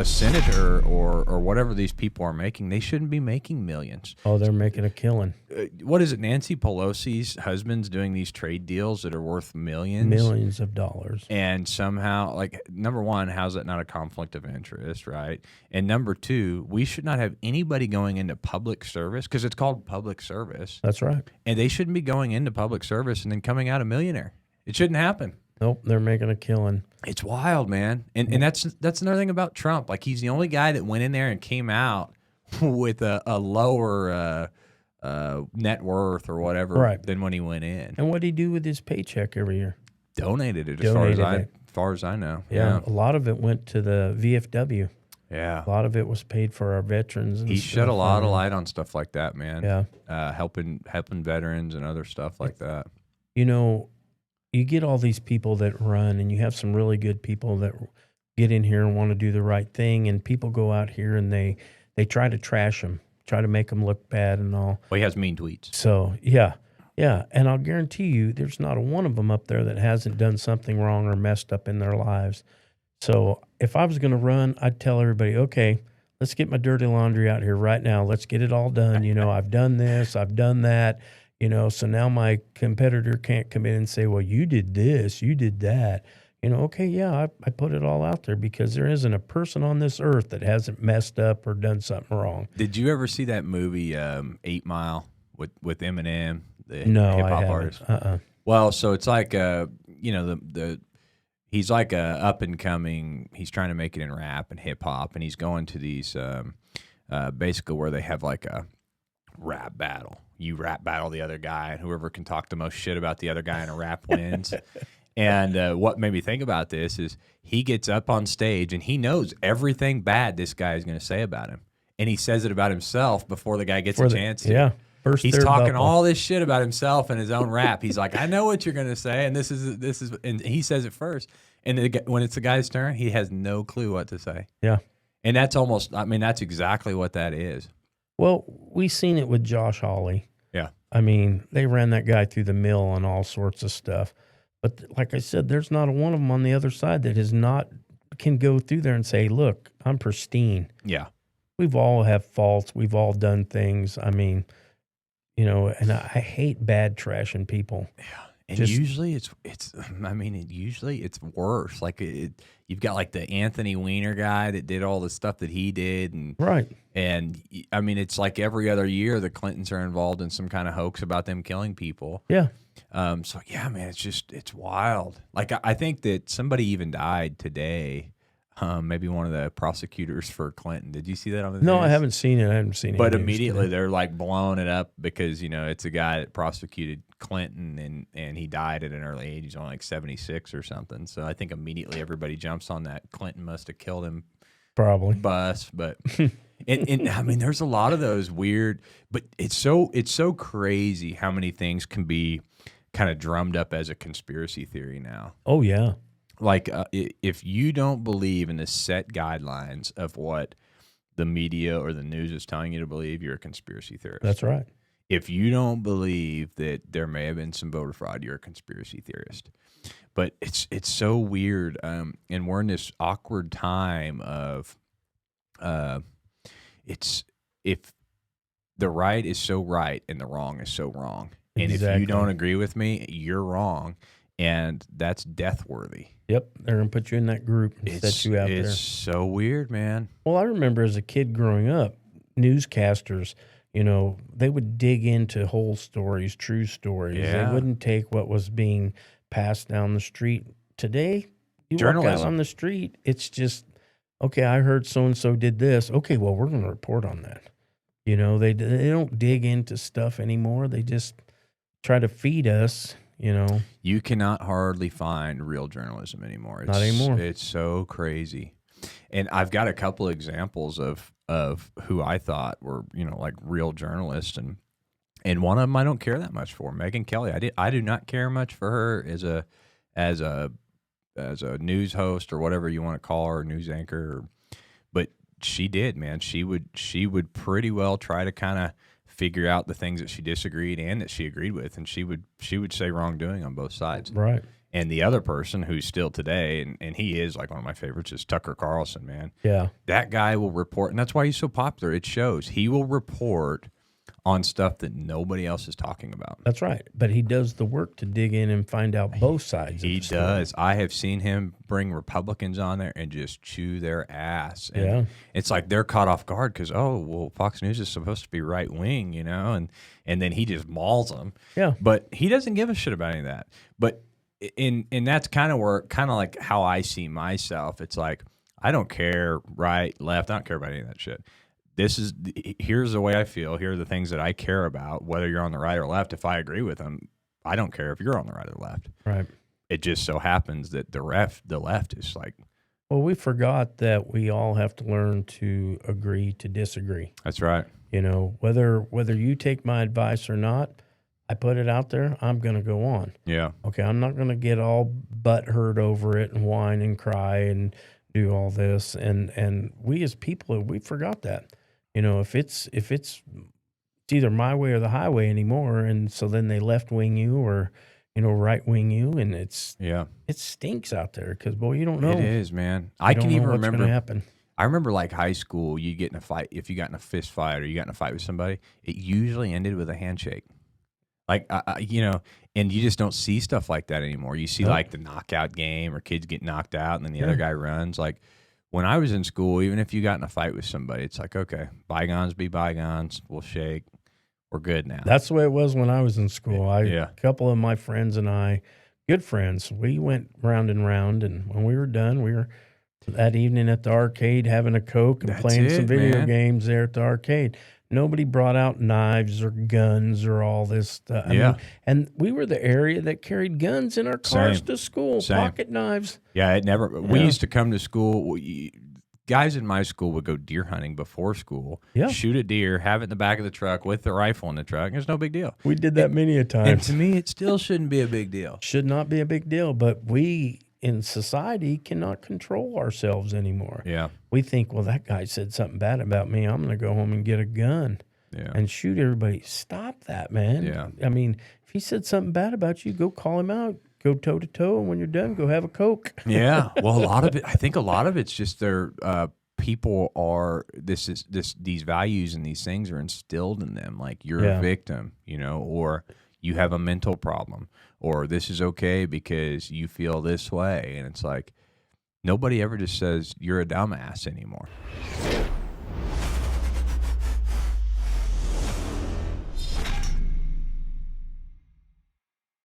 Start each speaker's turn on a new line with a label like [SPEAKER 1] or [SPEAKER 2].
[SPEAKER 1] a senator or whatever these people are making, they shouldn't be making millions.
[SPEAKER 2] Oh, they're making a killing.
[SPEAKER 1] What is it? Nancy Pelosi's husband's doing these trade deals that are worth millions.
[SPEAKER 2] Millions of dollars.
[SPEAKER 1] And somehow, like, number one, how's that not a conflict of interest, right? And number two, we should not have anybody going into public service because it's called public service.
[SPEAKER 2] That's right.
[SPEAKER 1] And they shouldn't be going into public service and then coming out a millionaire. It shouldn't happen.
[SPEAKER 2] Nope, they're making a killing.
[SPEAKER 1] It's wild, man. And that's another thing about Trump. Like, he's the only guy that went in there and came out with a lower net worth or whatever than when he went in.
[SPEAKER 2] And what did he do with his paycheck every year?
[SPEAKER 1] Donated it,
[SPEAKER 2] Donated
[SPEAKER 1] as far as I know.
[SPEAKER 2] Yeah, a lot of it went to the VFW.
[SPEAKER 1] Yeah.
[SPEAKER 2] A lot of it was paid for our veterans. And
[SPEAKER 1] he shed a lot of light on stuff like that, man.
[SPEAKER 2] Yeah.
[SPEAKER 1] Helping veterans and other stuff like that.
[SPEAKER 2] You know, you get all these people that run, and you have some really good people that get in here and want to do the right thing, and people go out here and they try to trash them, try to make them look bad and all.
[SPEAKER 1] Well, he has mean tweets.
[SPEAKER 2] So, yeah, and I'll guarantee you there's not a one of them up there that hasn't done something wrong or messed up in their lives. So if I was going to run, I'd tell everybody, okay, let's get my dirty laundry out here right now. Let's get it all done. You know, I've done this, I've done that. You know, so now my competitor can't come in and say, well, you did this, you did that. You know, okay, yeah, I put it all out there because there isn't a person on this earth that hasn't messed up or done something wrong.
[SPEAKER 1] Did you ever see that movie 8 Mile with Eminem, the
[SPEAKER 2] no,
[SPEAKER 1] hip-hop
[SPEAKER 2] I haven't.
[SPEAKER 1] artist? Well, so it's like, you know, he's like a up-and-coming, he's trying to make it in rap and hip-hop, and he's going to these basically where they have like a rap battle. You rap battle the other guy, and whoever can talk the most shit about the other guy in a rap wins. And what made me think about this is he gets up on stage, and he knows everything bad this guy is going to say about him. And he says it about himself before the guy gets a chance to.
[SPEAKER 2] Yeah.
[SPEAKER 1] He's talking all this shit about himself in his own rap. He's like, I know what you're going to say, and this is, and he says it first. And when it's the guy's turn, he has no clue what to say.
[SPEAKER 2] Yeah.
[SPEAKER 1] And that's almost, I mean, that's exactly what that is.
[SPEAKER 2] Well, we seen it with Josh Hawley.
[SPEAKER 1] Yeah.
[SPEAKER 2] I mean, they ran that guy through the mill on all sorts of stuff. But like I said, there's not a one of them on the other side that can go through there and say, look, I'm pristine.
[SPEAKER 1] Yeah.
[SPEAKER 2] We've all have faults. We've all done things. I mean, you know, and I hate bad trashing people.
[SPEAKER 1] Yeah. And usually it's worse. Like you've got like the Anthony Weiner guy that did all the stuff that he did. And I mean, it's like every other year the Clintons are involved in some kind of hoax about them killing people.
[SPEAKER 2] Yeah.
[SPEAKER 1] So yeah, man, it's wild. Like I think that somebody even died today. Maybe one of the prosecutors for Clinton. Did you see that on the news?
[SPEAKER 2] No, I haven't seen it.
[SPEAKER 1] But immediately they're like blowing it up because, you know, it's a guy that prosecuted Clinton and he died at an early age. He's only like 76 or something. So I think immediately everybody jumps on that Clinton must have killed him
[SPEAKER 2] probably
[SPEAKER 1] bus. But and I mean, there's a lot of those weird, but it's so crazy how many things can be kind of drummed up as a conspiracy theory now.
[SPEAKER 2] Oh yeah.
[SPEAKER 1] Like, if you don't believe in the set guidelines of what the media or the news is telling you to believe, you're a conspiracy theorist.
[SPEAKER 2] That's right.
[SPEAKER 1] If you don't believe that there may have been some voter fraud, you're a conspiracy theorist. But it's so weird, and we're in this awkward time of, if the right is so right and the wrong is so wrong, and if you don't agree with me, you're wrong, and that's death worthy.
[SPEAKER 2] Yep, they're going to put you in that group and set you out there.
[SPEAKER 1] It's so weird, man.
[SPEAKER 2] Well, I remember as a kid growing up, newscasters, you know, they would dig into whole stories, true stories.
[SPEAKER 1] Yeah.
[SPEAKER 2] They wouldn't take what was being passed down the street. Today, you
[SPEAKER 1] Journalism.
[SPEAKER 2] walk out on the street, it's just, okay, I heard so-and-so did this. Okay, well, we're going to report on that. You know, they don't dig into stuff anymore. They just try to feed us. You know,
[SPEAKER 1] you cannot hardly find real journalism anymore.
[SPEAKER 2] Not anymore.
[SPEAKER 1] It's so crazy. And I've got a couple of examples of who I thought were, you know, like real journalists, and one of them I don't care that much for, Megyn Kelly. I do not care much for her as a news host or whatever you want to call her, news anchor. But she did, man. She would pretty well try to kind of figure out the things that she disagreed and that she agreed with, and she would say wrongdoing on both sides.
[SPEAKER 2] Right.
[SPEAKER 1] And the other person who's still today, and he is like one of my favorites, is Tucker Carlson, man.
[SPEAKER 2] Yeah.
[SPEAKER 1] That guy will report, and that's why he's so popular. It shows. He will report on stuff that nobody else is talking about.
[SPEAKER 2] That's right. But he does the work to dig in and find out both sides.
[SPEAKER 1] He
[SPEAKER 2] of the story.
[SPEAKER 1] does. I have seen him bring Republicans on there and just chew their ass. And
[SPEAKER 2] Yeah.
[SPEAKER 1] it's like they're caught off guard because, oh, well, Fox News is supposed to be right wing, you know, and then he just mauls them.
[SPEAKER 2] Yeah.
[SPEAKER 1] But he doesn't give a shit about any of that. But and that's kind of like how I see myself. It's like I don't care right, left. I don't care about any of that shit. Here's the way I feel. Here are the things that I care about, whether you're on the right or left. If I agree with them, I don't care if you're on the right or left.
[SPEAKER 2] Right.
[SPEAKER 1] It just so happens that the left is like,
[SPEAKER 2] Well, we forgot that we all have to learn to agree to disagree.
[SPEAKER 1] that's right.
[SPEAKER 2] You know, whether you take my advice or not, I put it out there, I'm going to go on.
[SPEAKER 1] Yeah.
[SPEAKER 2] Okay, I'm not going to get all butthurt over it and whine and cry and do all this. And we as people, we forgot that. You know, if it's either my way or the highway anymore, and so then they left wing you or, you know, right wing you, and it stinks out there because, boy, you don't know.
[SPEAKER 1] It is, man.
[SPEAKER 2] I can even remember what's going to happen.
[SPEAKER 1] I remember like high school, you get in a fight. If you got in a fist fight or you got in a fight with somebody, it usually ended with a handshake. Like, you know, and you just don't see stuff like that anymore. You see like the knockout game or kids get knocked out and then the other guy runs. Like when I was in school, even if you got in a fight with somebody, it's like, okay, bygones be bygones. We'll shake. We're good now.
[SPEAKER 2] That's the way it was when I was in school.
[SPEAKER 1] Yeah.
[SPEAKER 2] A couple of my friends and I, good friends, we went round and round. And when we were done, we were that evening at the arcade having a Coke and playing some video games there at the arcade. Nobody brought out knives or guns or all this stuff. I mean, and we were the area that carried guns in our cars to school, pocket knives.
[SPEAKER 1] Yeah, we used to come to school. Guys in my school would go deer hunting before school, shoot a deer, have it in the back of the truck with the rifle in the truck. It's no big deal.
[SPEAKER 2] We did that many a time.
[SPEAKER 1] And to me, it still shouldn't be a big deal.
[SPEAKER 2] Should not be a big deal, but we in society cannot control ourselves anymore.
[SPEAKER 1] Yeah.
[SPEAKER 2] We think, well, that guy said something bad about me. I'm going to go home and get a gun and shoot everybody. Stop that, man.
[SPEAKER 1] Yeah.
[SPEAKER 2] I mean, if he said something bad about you, go call him out. Go toe to toe, and when you're done, go have a Coke.
[SPEAKER 1] Yeah. Well, I think a lot of it's just their people are these values and these things are instilled in them. Like you're a victim, you know, or you have a mental problem, or this is okay because you feel this way. And it's like nobody ever just says you're a dumbass anymore.